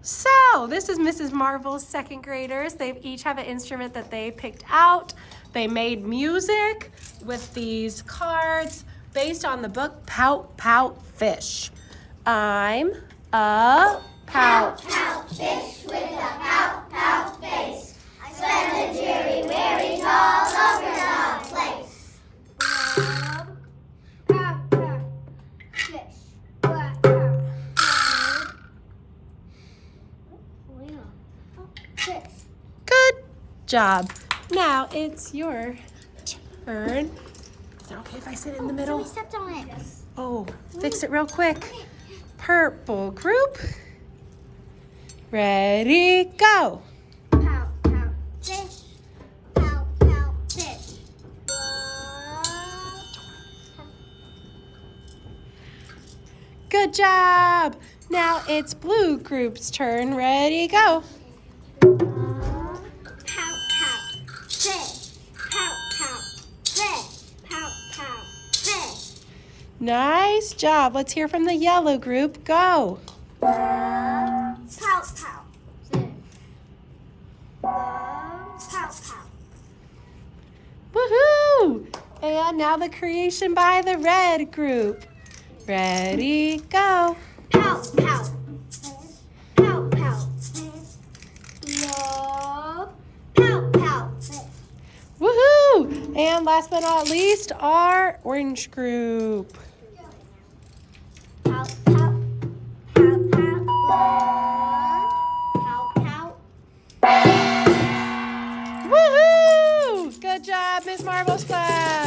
So this is Mrs. Marvel's second graders. They each have an instrument that they picked out. They made music with these cards based on the book Pout, Pout, Fish. I'm a pout. Pout fish with a pout, pout face. I spend a jerry berries all over the place. Pout, pout, fish. Pout, pout, fish. Good job. Now it's your turn. Is it okay if I sit in the middle? I stepped on it. Oh, fix it real quick. Purple group. Ready, go. Pout, pout, fish. Pout, pout, fish. Good job. Now it's blue group's turn. Ready, go. Pout, pout, fish. Pout, pout, fish. Pout, pout, fish. Nice job. Let's hear from the yellow group. Go. Pout, pout, fish. Pout, pout. Woohoo! And now the creation by the red group. Ready, go. Pout, pout, fish. Pout, pout, fish. Love. Pout, pout, fish. Woohoo! And last but not least, our orange group. Pout, pout, pout, pout, love. Pout, pout. Woohoo! Good job, Miss Marvel's class.